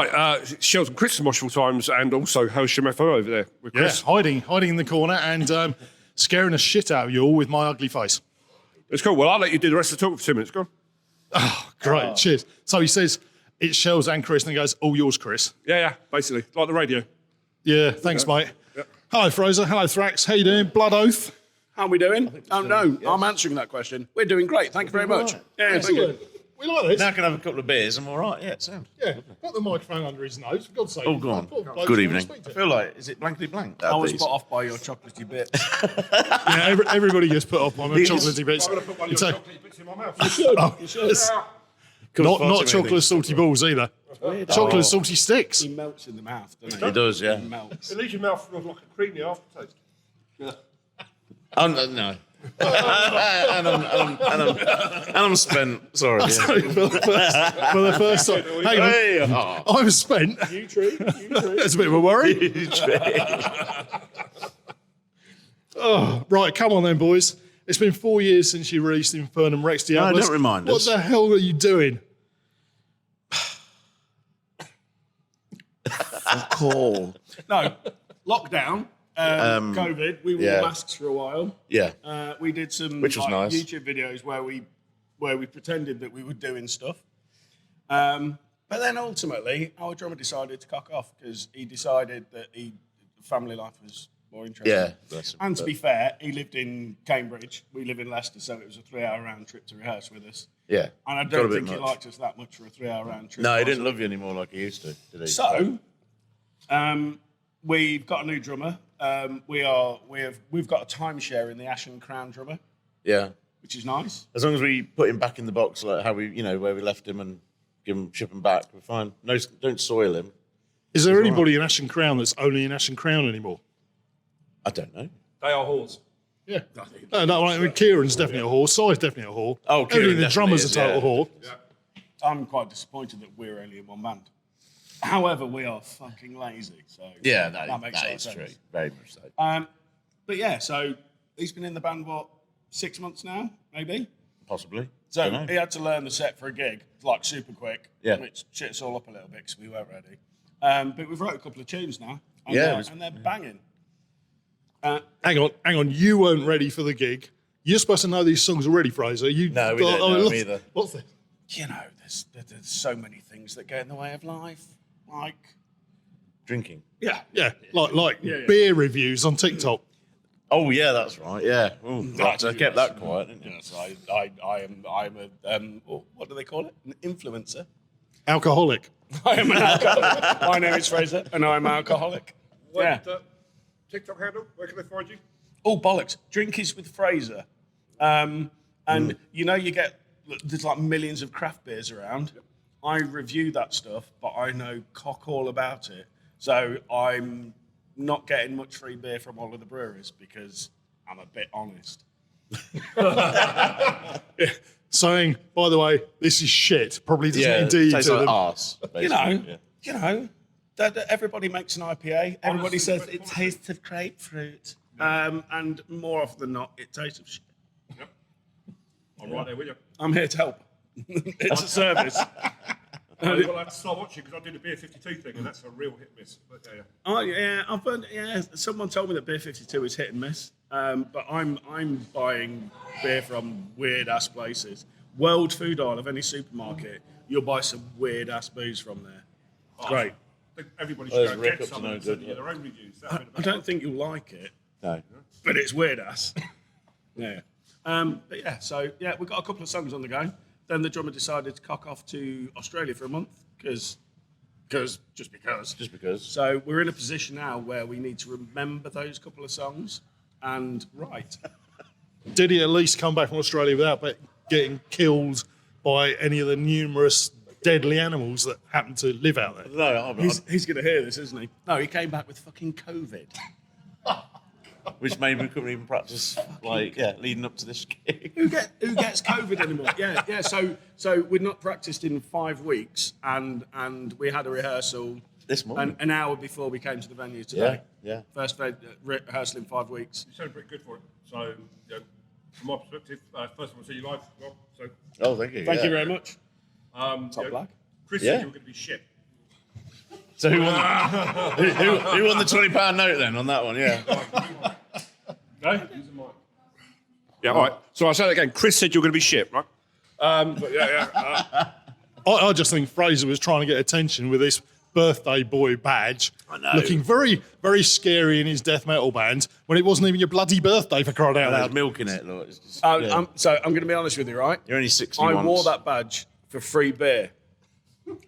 Right, Shelton Chris Moshville Times and also Hersham FO over there with Chris. Yeah, hiding in the corner and scaring the shit out of you all with my ugly face. It's cool. Well, I'll let you do the rest of the talk for 2 minutes. Go on. Oh, great, cheers. So he says, it's Shells and Chris, and he goes, all yours, Chris. Yeah, basically. Like the radio. Yeah, thanks, mate. Yeah. Hello, Fraser. Hello, Thrax. How you doing? Blood Oath. How are we doing? Oh, no, yes. I'm answering that question. We're doing great. Thank you very much. Right. Yeah, thank you. We like this. Now I can have a couple of beers. I'm all right. Yeah, it sounds. Yeah, got the microphone under his nose. For God's sake. Oh, go on. Good evening. I feel like, is it blankety blank? I was put off by your chocolatey bits. Yeah, everybody gets put off by my chocolatey bits. I'm going to put one of your chocolate bits in my mouth. You should. Oh, yes. Not chocolate salty balls either. Chocolate salty sticks. He melts in the mouth, doesn't he? It does, yeah. He melts. It leaves your mouth feels like a creamy aftertaste. No. And I'm spent. Sorry. Yeah. For the first time. Hang on. Hey, I'm spent. You treat. That's a bit of a worry. Oh, right, come on then, boys. It's been 4 years since you released Infernum Rex Diabolus. don't remind us. What the hell are you doing? Cool. No, lockdown, COVID. We wore masks for a while. Yeah. We did some Which was nice. YouTube videos where we pretended that we were doing stuff. But then ultimately, our drummer decided to cock off because he decided that family life was more interesting. Yeah. And to be fair, he lived in Cambridge. We live in Leicester, so it was a 3-hour round trip to rehearse with us. Yeah. And I don't think he liked us that much for a 3-hour round trip. No, he didn't love you anymore like he used to, did he? So, we've got a new drummer. We've got a timeshare in the Ash and Crown drummer. Yeah. Which is nice. As long as we put him back in the box, like how we, where we left him and ship him back, we're fine. No, don't soil him. Is there anybody in Ash and Crown that's only in Ash and Crown anymore? I don't know. They are whores. Yeah. No, I mean, Kieran's definitely a whore. Si's definitely a whore. Oh, Kieran the drummer's a total whore. Yeah. I'm quite disappointed that we're only in one band. However, we are fucking lazy. So Yeah, that makes that is sense. true. Very much so. But yeah, so he's been in the band, 6 months now, maybe? Possibly. So Dunno. he had to learn the set for a gig, like super quick, Yeah. which shit us all up a little bit because we weren't ready. But we've wrote a couple of tunes now, and, and they're banging. Hang on. You weren't ready for the gig. You're supposed to know these songs already, Fraser. No, we don't know them either. What's this? There's so many things that get in the way of life, like Drinking. Yeah, like beer reviews on TikTok. Oh, yeah, that's right. Yeah. Ooh, I kept that quiet, didn't you? Yes, I'm a what do they call it? An influencer. Alcoholic. I am an alcoholic. My name is Fraser, and I'm an alcoholic. TikTok handle, where can they find you? Oh, bollocks. Drinkies with Fraser. And you get, there's like millions of craft beers around. I review that stuff, but I know cock all about it. So I'm not getting much free beer from all of the breweries because I'm a bit honest. Saying, by the way, this is shit. Probably doesn't indeed tastes to like them. arse, basically. That everybody makes an IPA. Everybody says it tastes of grapefruit. And more often than not, it tastes of shit. Yep. I'm right there with you. I'm here to help. It's a service. Well, I have to start watching because I did the Beer 52 thing, and that's a real hit miss. But, Oh yeah, someone told me that Beer 52 is hit and miss, but I'm buying beer from weird ass places. World Food Aisle of any supermarket, you'll buy some weird ass booze from there. Great. I think everybody should go and Rick get up to some no and good, send you their own reviews. I don't think you'll like it, No. but it's weird ass. Yeah. But yeah, so yeah, we've got a couple of songs on the go. Then the drummer decided to cock off to Australia for a month just because. Just because. So we're in a position now where we need to remember those couple of songs and write. Did he at least come back from Australia without getting killed by any of the numerous deadly animals that happen to live out there? No, He's going to hear this, isn't he? No, he came back with fucking COVID. which made me couldn't even practice, leading up to this gig. Who gets COVID anymore? Yeah. So we'd not practiced in 5 weeks, and we had a rehearsal This morning. an hour before we came to the venue today. Yeah. First rehearsal in 5 weeks. You sound pretty good for it. So, from my perspective, first time I see you live, Rob. So, Oh, thank you. Thank you very much. Top black. Chris Yeah. said you were going to be shit. So who won the £20 note then on that one? Yeah. Okay. Yeah, all right. So I'll say that again. Chris said you're going to be shit, right? But yeah. I just think Frasier was trying to get attention with this birthday boy badge, looking very, very scary in his death metal band when it wasn't even your bloody birthday, for crying out There's loud. milk in it. Look. It's just, So I'm going to be honest with you, right? You're only 60 I once. wore that badge for free beer.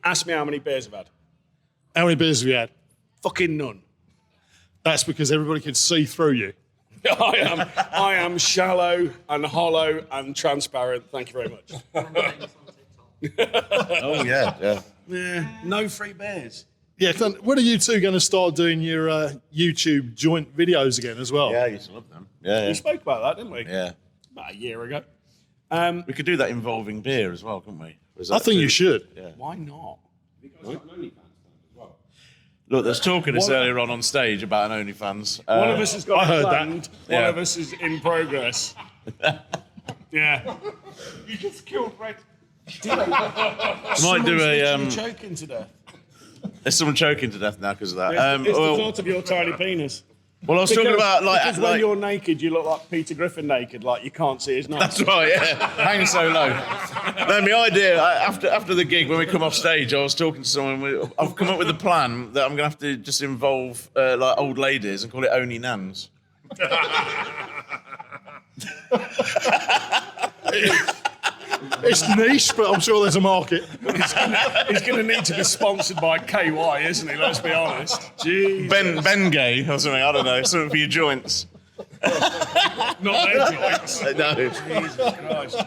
Ask me how many beers I've had. How many beers have you had? Fucking none. That's because everybody can see through you. I am shallow and hollow and transparent. Thank you very much. Oh, yeah. Yeah, no free beers. Yeah, when are you two going to start doing your YouTube joint videos again as well? Yeah, I used to love them. Yeah. We spoke about that, didn't we? Yeah. About a year ago. We could do that involving beer as well, couldn't we? I think you should. Yeah. Why not? Look, there's talk of this earlier on stage about an OnlyFans. One of us has got I it heard that. planned. One Yeah. of us is in progress. Yeah. You just killed Red. might do a. choking to death. There's someone choking to death now because of that. It's the thought of your tiny penis. Well, I was talking about because when you're naked, you look like Peter Griffin naked, like you can't see his nose. That's right, yeah. Hang so low. No, my idea, after the gig, when we come off stage, I was talking to someone, I've come up with a plan that I'm going to have to just involve like old ladies and call it Only Nans. It's niche, but I'm sure there's a market. He's going to need to be sponsored by KY, isn't he? Let's be honest. Jeez. Ben Gay or something, I don't know, something for your joints. Not their joints. No. Jesus Christ.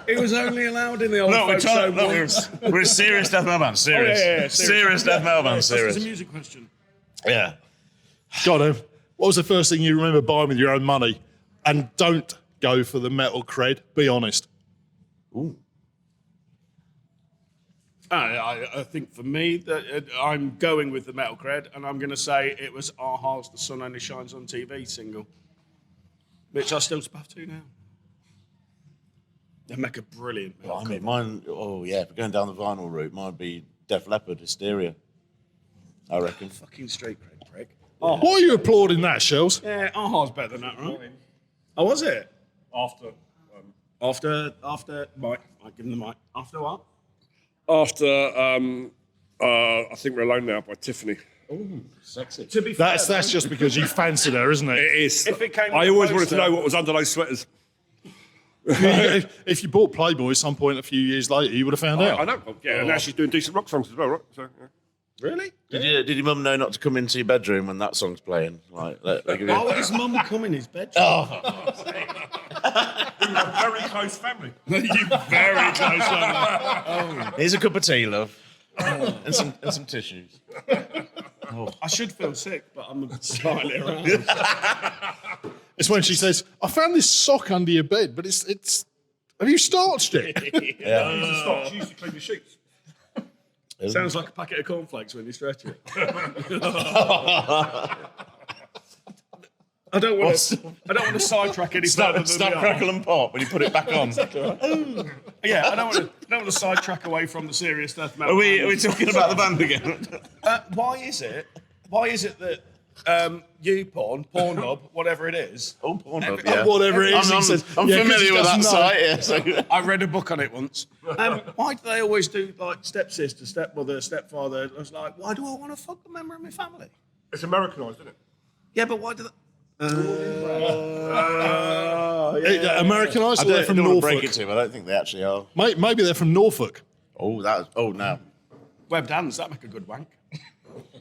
It was only allowed in the old No, folks' home once. we're a serious death metal band, serious. yeah, serious death metal band, It's serious. a music question. Yeah. Got him. What was the first thing you remember buying with your own money? And don't go for the metal cred. Be honest. Ooh. I think for me, that I'm going with the metal cred, and I'm going to say it was a-ha's "The Sun Only Shines on TV" single, which I still spaff to now. They make a brilliant metal I mean, cover. mine, oh yeah, if we're going down the vinyl route, mine'd be Def Leppard, Hysteria, I reckon. Fucking straight cred prick. Why are you applauding that, Shells? Yeah, a-ha's better than that, right? Oh, was it? After. After Mike, I give him the mic. After what? After, I think We're Alone Now by Tiffany. Sexy. To be fair, That's just because you fancied her, isn't it? It is. If it came I with always a wanted to poster- know what was under those sweaters. if you bought Playboy at some point a few years later, you would have found out. I know. Yeah, and now she's doing decent rock songs as well, right? So, yeah. Really? Did your mum know not to come into your bedroom when that song's playing? Like, they give Why you... would his mum come in his bedroom? We were a very close family. You very close family. Here's a cup of tea, love, and some tissues. I should feel sick, but I'm slightly around. It's when she says, I found this sock under your bed, but it's have you starched it? I used to stop. She used to clean the sheets. Sounds like a packet of cornflakes when you stretch it. I don't want to sidetrack any further than Snap, we are. crackle, and pop when you put it back on. Yeah, I don't want to sidetrack away from the serious death metal. Are we talking about the band again? Why is it that Pornhub, whatever it is? Oh, Pornhub, yeah. Whatever it is, he says. I'm Yeah, 'cause familiar he with that doesn't know. site, yeah. So. I read a book on it once. Why do they always do like stepsister, stepmother, stepfather? I was like, why do I want to fuck a member of my family? It's Americanised, isn't it? Yeah, but why do they? Americanised, I or they're don't, from don't want to break Norfolk? it to him. I don't think they actually are. Maybe they're from Norfolk. Oh, no. Webbed hands, that make a good wank.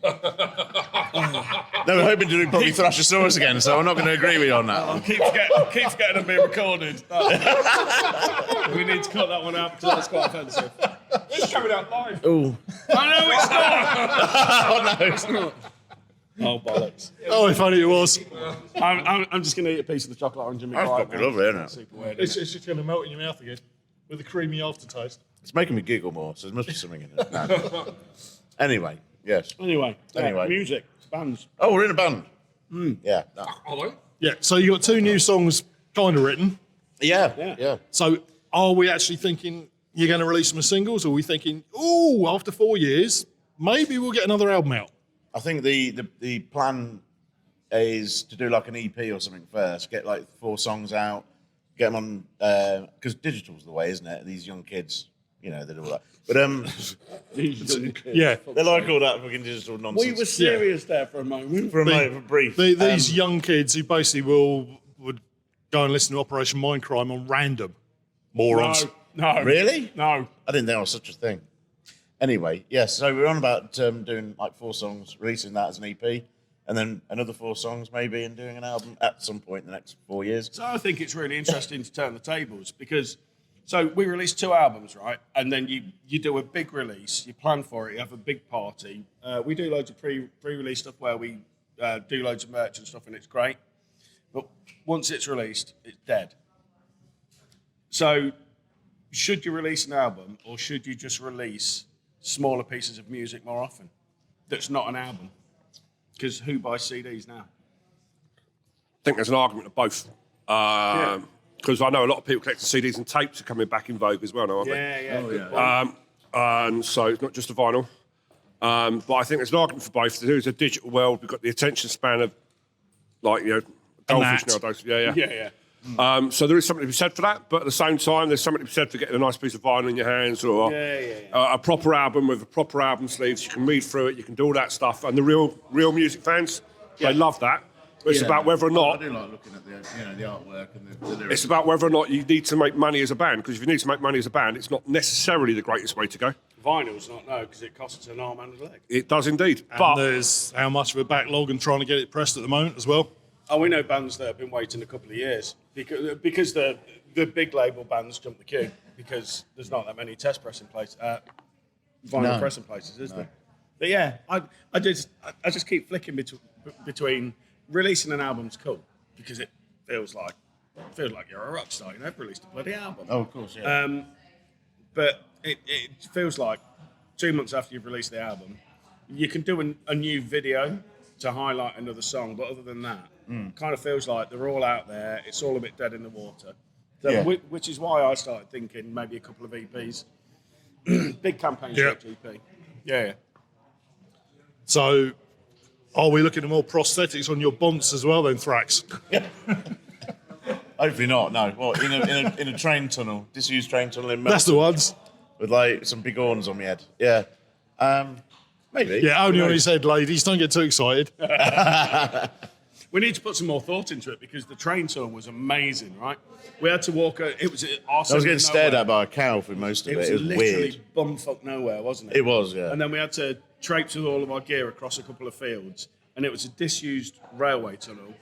No, we're hoping to do probably Thrashosaurus again, so I'm not going to agree with you on that. Keep forgetting I'm being recorded. We need to cut that one out because that's quite offensive. It's coming out live. Oh, I know it's not. oh no. Oh bollocks! Oh, if only it was. I'm just going to eat a piece of the chocolate orange and That's fucking lovely, isn't it? Super weird. It's just going to melt in your mouth again with a creamy aftertaste. It's making me giggle more, so there must be something in it. No. Anyway, yes. Anyway, music, bands. Oh, we're in a band. Yeah. No. Hello? Yeah, so you got 2 new songs kind of written. Yeah. So are we actually thinking you're going to release them as singles, or are we thinking, oh, after 4 years, maybe we'll get another album out. I think the plan is to do like an EP or something first. Get like 4 songs out, get them on because digital's the way, isn't it? These young kids, they do all that. But Yeah, they like all that fucking digital nonsense. We were serious there for a moment. for brief. these young kids who basically would go and listen to Operation Mindcrime on random morons. No. Really? No. I didn't think there was such a thing. Anyway, yes. So we're on about doing like 4 songs, releasing that as an EP, and then another 4 songs maybe, and doing an album at some point in the next 4 years. So I think it's really interesting to turn the tables because, so we release 2 albums, right? And then you do a big release, you plan for it, you have a big party. We do loads of pre-release stuff where we do loads of merch and stuff, and it's great. But once it's released, it's dead. So should you release an album, or should you just release smaller pieces of music more often that's not an album? Because who buys CDs now? I think there's an argument of both. Because I know a lot of people collecting CDs and tapes are coming back in vogue as well now, aren't they? Yeah. And so it's not just a vinyl. But I think there's an argument for both. There's a digital world. We've got the attention span of, like, goldfish nowadays. Yeah. So there is something to be said for that. But at the same time, there's something to be said for getting a nice piece of vinyl in your hands, or a proper album with a proper album sleeves. You can read through it. You can do all that stuff. And the real music fans, they love that. It's about whether or not. I do like looking at the artwork and the lyrics. It's about whether or not you need to make money as a band. Because if you need to make money as a band, it's not necessarily the greatest way to go. Vinyl's not, no, because it costs an arm and a leg. It does indeed. And but there's how much of a backlog and trying to get it pressed at the moment as well. Oh, we know bands that have been waiting a couple of years because the big label bands jump the queue because there's not that many test pressing places, vinyl pressing places, is there? But yeah, I just keep flicking between releasing an album's cool because it feels like you're a rock star. You've released a bloody album. Oh, of course, yeah. But it feels like 2 months after you've released the album, you can do a new video to highlight another song, but other than that, kind of feels like they're all out there. It's all a bit dead in the water. So, which is why I started thinking maybe a couple of EPs, big campaign shaped EP. Yeah. So, are we looking at more prosthetics on your bonds as well then, Thrax? Hopefully not. No. Well, in a train tunnel, disused train tunnel in Melbourne. That's the ones. With like some big horns on my head. Yeah. Maybe. Yeah, only on his head, ladies. Don't get too excited. We need to put some more thought into it because the train tunnel was amazing, right? We had to walk. It was awesome. I was getting stared at by a cow for most of it. It was literally weird. bumfuck nowhere, wasn't it? It was, yeah. And then we had to traipse with all of our gear across a couple of fields, and it was a disused railway tunnel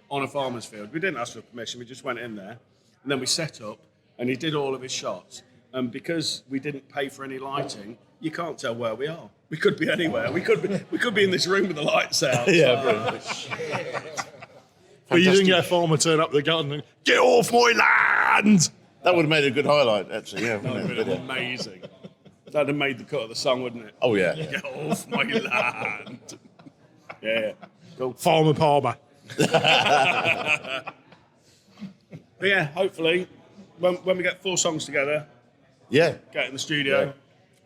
on a farmer's field. We didn't ask for permission. We just went in there, and then we set up, and he did all of his shots. And because we didn't pay for any lighting, you can't tell where we are. We could be anywhere. We could be in this room with the lights out. Yeah, But you didn't get a farmer turn up the gun and get off my land. that would have made a good highlight, actually. Yeah, That would wouldn't have it? been amazing. That'd have made the cut of the song, wouldn't it? Oh yeah. Get off my land. Yeah. Cool. Farmer Palmer. But yeah, hopefully, when we get 4 songs together, Yeah. get in the studio.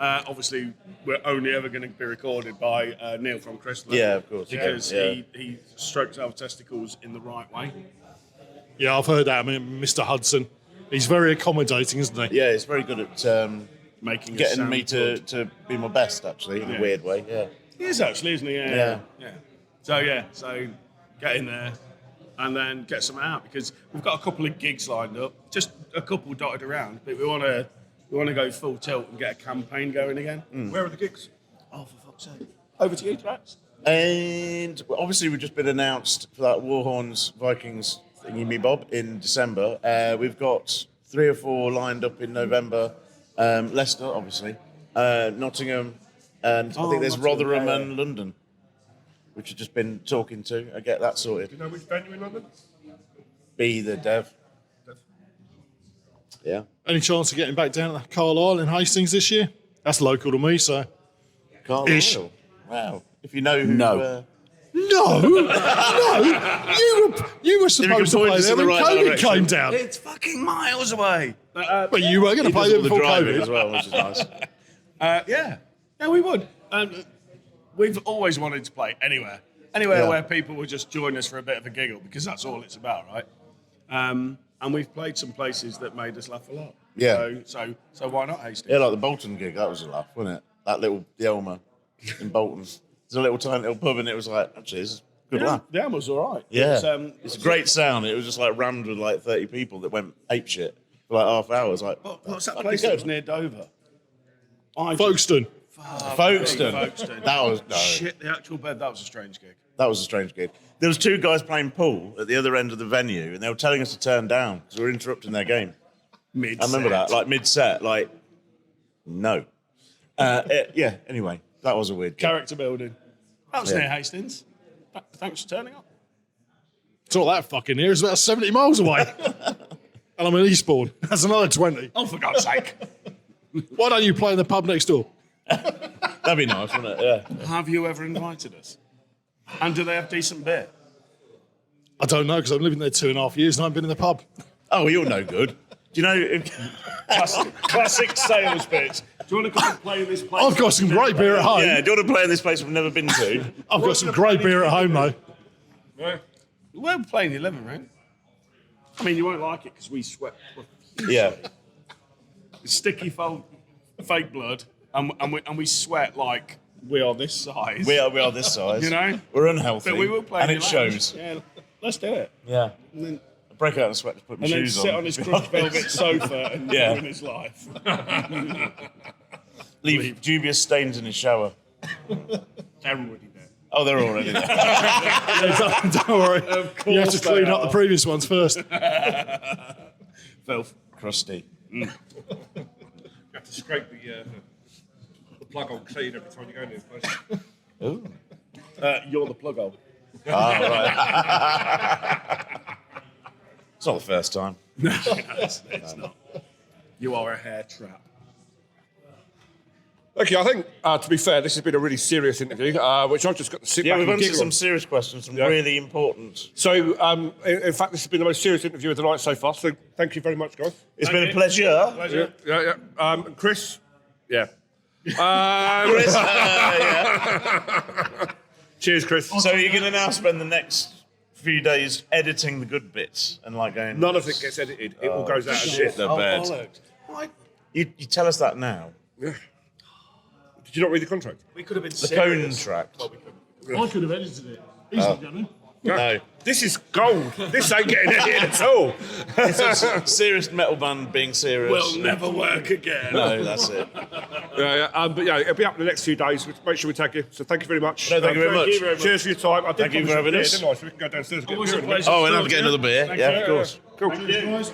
Obviously, we're only ever going to be recorded by Neil from Crystal. Yeah, of course. Because Yeah. he strokes our testicles in the right way. Yeah, I've heard that. I mean, Mr. Hudson, he's very accommodating, isn't he? Yeah, it's very good at Making us getting sound me good. to be my best, actually, in Yeah. a weird way. Yeah. He is actually, isn't he? Yeah. So get in there and then get some out because we've got a couple of gigs lined up, just a couple dotted around, but we want to go full tilt and get a campaign going again. where are the gigs? Oh, for fuck's sake! Over to you, Thrax. And obviously, we've just been announced for that Warhorns Vikings thingy me bob in December. We've got 3 or 4 lined up in November. Leicester, obviously, Nottingham, and I think there's Nottingham, Rotherham yeah. and London, which I've just been talking to. I get that Do sorted. you know which venue in London? Be the Dev. Yeah. Any chance of getting back down to Carlisle in Hastings this year? That's local to me, so. Ish. Carlisle. Wow. If you know who. No. No, you were supposed to point play us there in the when right COVID direction. came down. It's fucking miles away. But you were going to He play does there all the before driving COVID. as well, which is nice. Yeah, we would. we've always wanted to play anywhere where people will just join us for a bit of a giggle, because that's all it's about, right? And we've played some places that made us laugh a lot. Yeah. So why not Hastings? Yeah, like the Bolton gig, that was a laugh, wasn't it? That little, the Elmer in Bolton. There's a little tiny little pub, and it was like, actually, this is a good laugh. The Elm was all right. Yeah. It's a great sound. It was just like rammed with like 30 people that went apeshit for like half hour. It's like, what's that place that was near Dover? Folkestone. Folkestone. That was, no. Shit, the actual bed, that was a strange gig. That was a strange gig. There was 2 guys playing pool at the other end of the venue, and they were telling us to turn down because we were interrupting their game. Mid-set. I remember that, like mid-set, like, no. Yeah, anyway, that was a weird gig. Character building. That was near Hastings. Thanks for turning up. It's all that fucking here. It's about 70 miles away. And I'm in Eastbourne. That's another 20. Oh, for God's sake. Why don't you play in the pub next door? That'd be nice, wouldn't it? Yeah. Have you ever invited us? And do they have decent beer? I don't know, because I've lived there 2.5 years and I haven't been in the pub. Oh, you're no good. Do you know... Classic sales pitch. Do you want to come and play in this place? I've got some great beer at home. Yeah, do you want to play in this place we've never been to? I've got some great beer at home, though. Yeah. We're playing the 11 round. I mean, you won't like it because we sweat. Yeah. Sticky fake blood, and we sweat like we are this size. We are this size. You know? We're unhealthy. But we will play and in it the shows. lounge. Yeah, let's do it. Yeah. And then, I break out in sweat to put my and then shoes sit on. on his crushed velvet sofa and ruin his life. Leave dubious stains in his shower. They're already there. Oh, they're already there. Yeah, don't worry. You have to clean up the previous ones first. Filth. Crusty. You have to scrape the plug hole clean every time you go in this place. Ooh. You're the plug hole. Right. It's not the first time. No, it's not. You are a hair trap. Okay, I think, to be fair, this has been a really serious interview, which I've just got to sit Yeah, back we've and answered giggle some on. serious questions, some Yeah. really important. So, in fact, this has been the most serious interview of the night so far, so thank you very much, guys. It's been a pleasure. Yeah. Chris? Yeah. Chris, Cheers, Chris. So you're going to now spend the next few days editing the good bits and like going... None of it gets edited. It all goes out of Shit, they're bad. You tell us that now. Yeah. Did you not read the contract? We could have been The contract. I could have edited it. Easily done. No. This is gold. This ain't getting edited at all. It's a serious metal band being serious. Will never work again. No, that's it. But yeah, it'll be up in the next few days. Make sure we tag you. So thank you very much. No, thank you very much. Cheers for your time. I did Thank you promise for having beer, us. didn't I? So we can go downstairs and get a Always beer a in a minute. pleasure. Oh, and I'll get another beer. Yeah, of course. Cool. Guys.